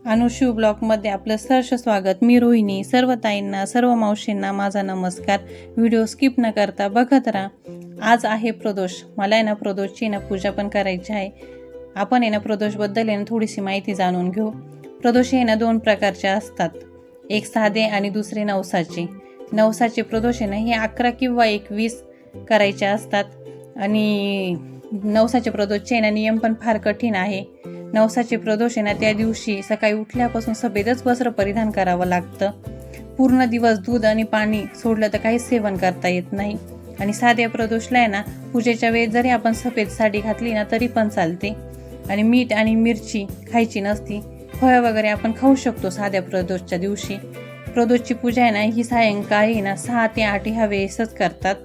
अनुशिव ब्लॉगमध्ये आपलं सहर्ष स्वागत. मी रोहिणी. सर्व ताईंना, सर्व मावशींना माझा नमस्कार. व्हिडिओ स्किप न करता बघत राहा. आज आहे प्रदोष. मला आहे ना प्रदोषची पूजा पण करायची आहे. आपण प्रदोषबद्दल थोडीशी माहिती जाणून घेऊ. प्रदोष दोन प्रकारचे असतात, एक साधे आणि दुसरे नवसाचे. नवसाचे प्रदोष हे 11 किंवा 21 करायचे असतात आणि नवसाचे प्रदोषचे नियम पण फार कठीण आहे. नवसाचे प्रदोष त्या दिवशी सकाळी उठल्यापासून सफेदच वस्त्र परिधान करावं लागतं. पूर्ण दिवस दूध आणि पाणी सोडलं तर काहीच सेवन करता येत नाही. आणि साध्या प्रदोषला पूजेच्या वेळेस जरी आपण सफेद साडी घातली तरी पण चालते. आणि मीठ आणि मिरची खायची नसती. फळं वगैरे आपण खाऊ शकतो साध्या प्रदोषच्या दिवशी. प्रदोषची पूजा ही सायंकाळी 6 ते 8 ह्या वेळेसच करतात.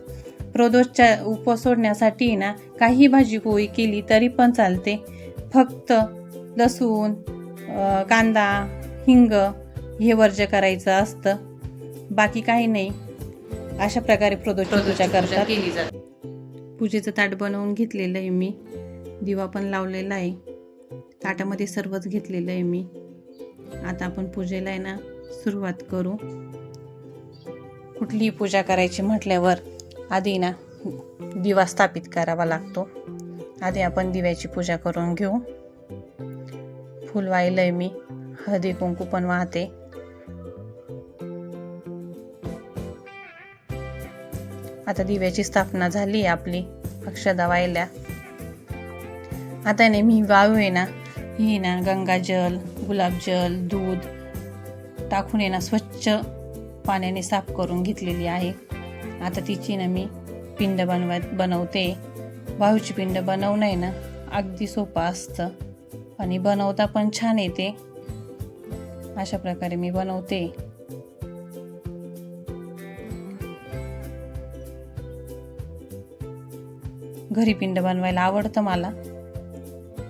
प्रदोषच्या उपवास सोडण्यासाठी काही भाजी पोळी केली तरी पण चालते. फक्त लसूण, कांदा, हिंग हे वर्ज्य करायचं असतं, बाकी काही नाही. अशा प्रकारे प्रदोषची पूजा करतात. पूजेचं ताट बनवून घेतलेलं आहे मी. दिवा पण लावलेला आहे. ताटामध्ये सर्वच घेतलेलं आहे मी. आता आपण पूजेला सुरुवात करू. कुठलीही पूजा करायची म्हटल्यावर आधी दिवा स्थापित करावा लागतो. आधी आपण दिव्याची पूजा करून घेऊ. फूल वाहिलंय मी. हळदी कुंकू पण वाहते. आता दिव्याची स्थापना झाली आपली. अक्षदा वाहिल्या. आता मी वाळू ही गंगाजल, गुलाबजल, दूध टाकून स्वच्छ पाण्याने साफ करून घेतलेली आहे. आता तिची मी पिंड बनवते. वाळूची पिंड बनवणं अगदी सोपं असतं आणि बनवता पण छान येते. अशा प्रकारे मी बनवते. घरी पिंड बनवायला आवडतं मला.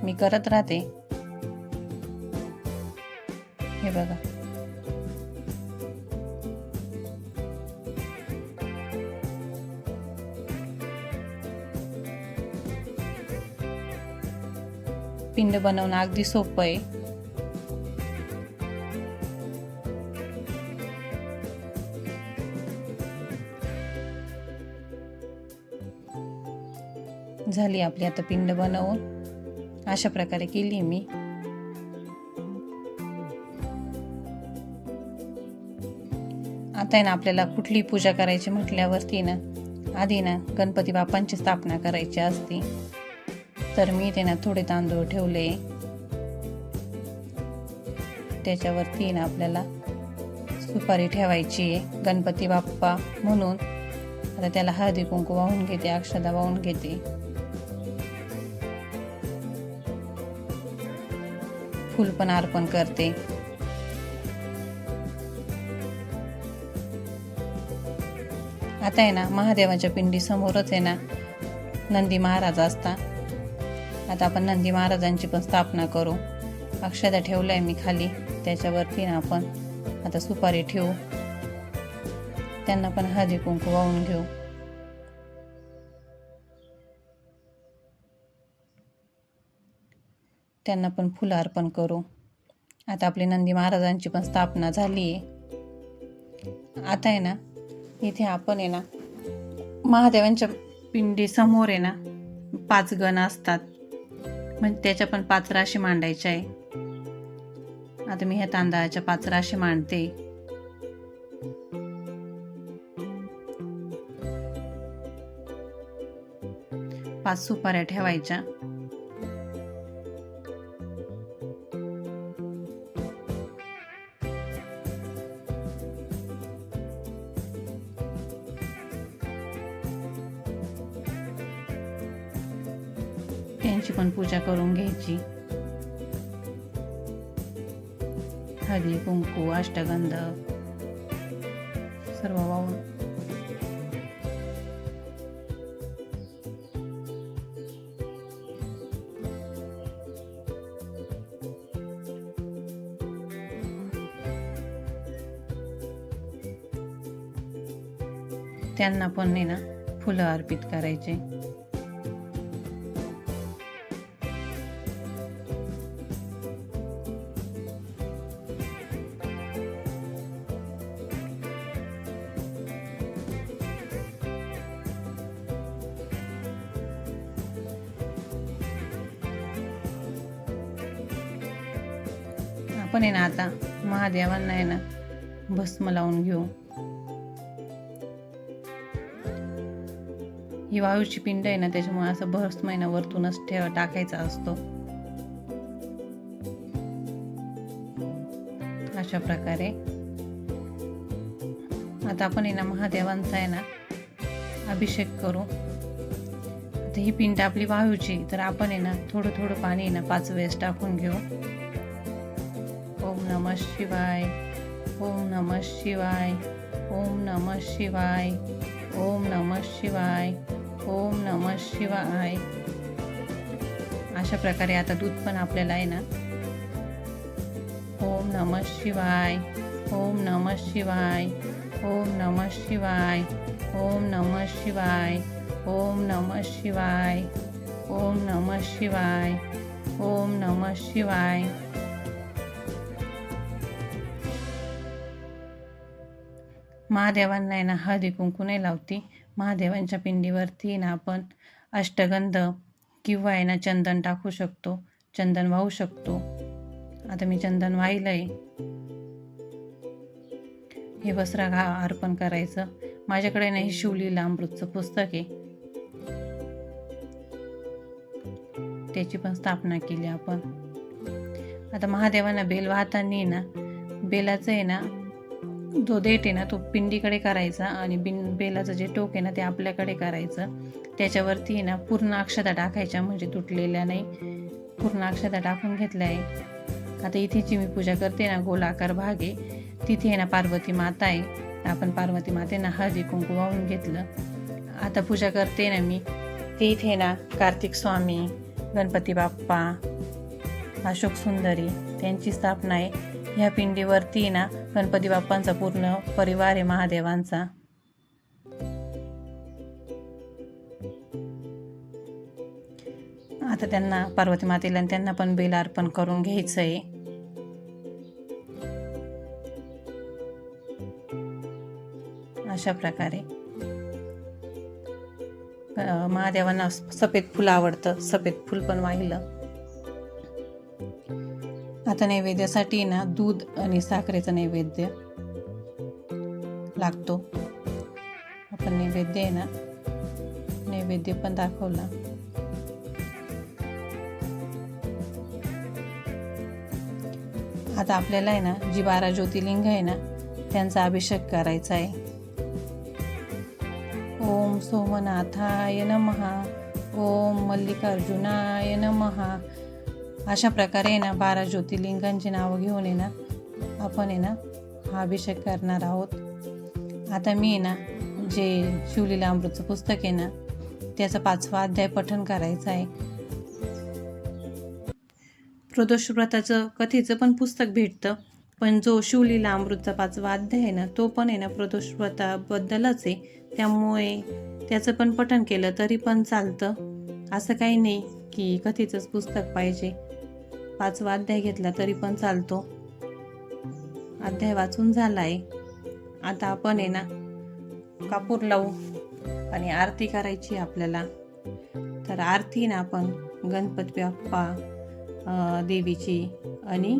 मी करत राहते. हे बघा, पिंड बनवणं अगदी सोपं आहे. झाली आपली आता पिंड बनवून. अशा प्रकारे केली मी. आता आपल्याला कुठली पूजा करायची म्हटल्यावरती आधी गणपती बाप्पांची स्थापना करायची असते. तर मी थोडे तांदूळ ठेवले. त्याच्यावरती आपल्याला सुपारी ठेवायची आहे गणपती बाप्पा म्हणून. आता त्याला हळदी कुंकू वाहून घेते, अक्षदा वाहून घेते. फूल पण अर्पण करते. आता महादेवाच्या पिंडी समोरच नंदी महाराज असतात. आता आपण नंदी महाराजांची पण स्थापना करू. अक्षदा ठेवलाय मी खाली. त्याच्यावरती आपण आता सुपारी ठेवू. त्यांना पण हळदी कुंकू वाहून घेऊ. त्यांना पण फुलं अर्पण करू. आता आपली नंदी महाराजांची पण स्थापना झाली आहे. आता इथे आपण महादेवांच्या पिंडी समोर 5 गण असतात. म्हणजे त्याच्या पण 5 राशी मांडायच्या आहे. आता मी ह्या तांदळाच्या 5 राशी मांडते. पाच सुपाऱ्या ठेवायच्या. त्यांची पण पूजा करून घ्यायची. हळदी कुंकू, अष्टगंध सर्व वाहून त्यांना पण फुलं अर्पित करायचे. आपण आहे ना आता महादेवांना आहे ना भस्म लावून घेऊ. ही वाळूची पिंड आहे ना, त्याच्यामुळे असं भस्म आहे ना वरतूनच टाकायचा असतो. अशा प्रकारे आता आपण आहे ना महादेवांचा आहे ना अभिषेक करू. आता ही पिंड आपली वाळूची, तर आपण आहे ना थोडं थोडं पाणी आहे ना 5 वेळेस टाकून घेऊ. ओम नमः शिवाय, ओम नमः शिवाय, ओम नमः शिवाय, ओम नमः शिवाय, ओम नमः शिवाय. अशा प्रकारे आता दूध पण आपल्याला आहे ना ओम नमः शिवाय, ओम नमः शिवाय, ओम नमः शिवाय, ओम नमः शिवाय, ओम नमः शिवाय, ओम नमः शिवाय, ओम नमः शिवाय. महादेवांना आहे ना हळदी कुंकू नाही लावती. महादेवांच्या पिंडीवरती ना आपण अष्टगंध किंवा आहे ना चंदन टाकू शकतो, चंदन वाहू शकतो. आता मी चंदन वाहिलंय. हे वस्त्र अर्पण करायचं. माझ्याकडे ना हे शिवलीला अमृतचं पुस्तक आहे, त्याची पण स्थापना केली आपण. आता महादेवांना बेल वाहताना ना बेलाचं आहे ना जो देठ आहे ना तो पिंडीकडे करायचा आणि बेलाचं जे टोक आहे ना ते आपल्याकडे करायचं. त्याच्यावरती ना पूर्ण अक्षता टाकायच्या, म्हणजे तुटलेल्या नाही, पूर्ण अक्षता टाकून घेतल्या आहे. आता इथे जी मी पूजा करते ना गोलाकार भाग आहे, तिथे ना पार्वती माता आहे. आपण पार्वती मातेना हळदी कुंकू वाहून घेतलं. आता पूजा करते ना मी, ते इथे ना कार्तिक स्वामी, गणपती बाप्पा, अशोक सुंदरी त्यांची स्थापना आहे. ह्या पिंडीवरती ना गणपती बाप्पांचा पूर्ण परिवार आहे महादेवांचा. आता त्यांना पार्वती मातेला त्यांना पण बेल अर्पण करून घ्यायचं आहे. अशा प्रकारे महादेवांना सफेद फुल आवडतं, सफेद फुल पण वाहिलं. आता नैवेद्यासाठी ना दूध आणि साखरेचा नैवेद्य लागतो. आपण नैवेद्य आहे ना नैवेद्य पण दाखवला. आता आपल्याला आहे ना जी 12 ज्योतिर्लिंग आहे ना त्यांचा अभिषेक करायचा आहे. ओम सोमनाथाय नमः, ओम मल्लिकार्जुनाय नमः. अशा प्रकारे आहे ना 12 ज्योतिर्लिंगांची नावं घेऊन आहे ना आपण आहे ना हा अभिषेक करणार आहोत. आता मी आहे ना जे शिवलीला अमृतचं पुस्तक आहे ना त्याचा 5वा अध्याय पठण करायचा आहे. प्रदोष व्रताचं कथेचं पण पुस्तक भेटतं, पण जो शिवलीला अमृतचा 5वा अध्याय आहे ना तो पण आहे ना प्रदोष व्रताबद्दलच आहे. त्यामुळे त्याचं पण पठण केलं तरी पण चालतं. असं काही नाही की कथेचंच पुस्तक पाहिजे. 5वा अध्याय घेतला तरी पण चालतो. अध्याय वाचून झाला आहे. आता आपण आहे ना कापूर लावू आणि आरती करायची आपल्याला. तर आरती ना आपण गणपती बाप्पा, देवीची आणि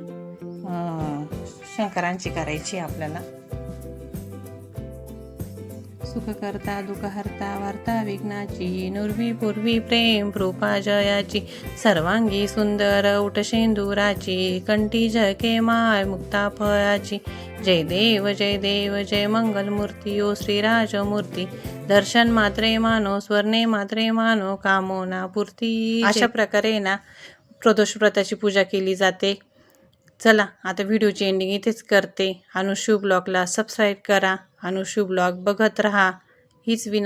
शंकरांची करायची आपल्याला. सुख करता दुःख हरता वार्ता विघ्नाची, नुर्वी पूर्वी प्रेम कृपा जयाची, सर्वांगी सुंदर उठ शेंदुराची, कंठी झळके माळ मुक्ता फळाची. जय देव जय देव जय मंगलमूर्ती ओ श्रीराजमूर्ती, दर्शन मात्रे मानो स्वर्णे मात्रे मानो कामोना पूर्ती. अशा प्रकारे ना प्रदोष व्रताची पूजा केली जाते. चला आता व्हिडिओची एंडिंग इथेच करते. अनुशू ब्लॉगला सबस्क्राईब करा. अनुशू ब्लॉग बघत राहा. हीच विनंती.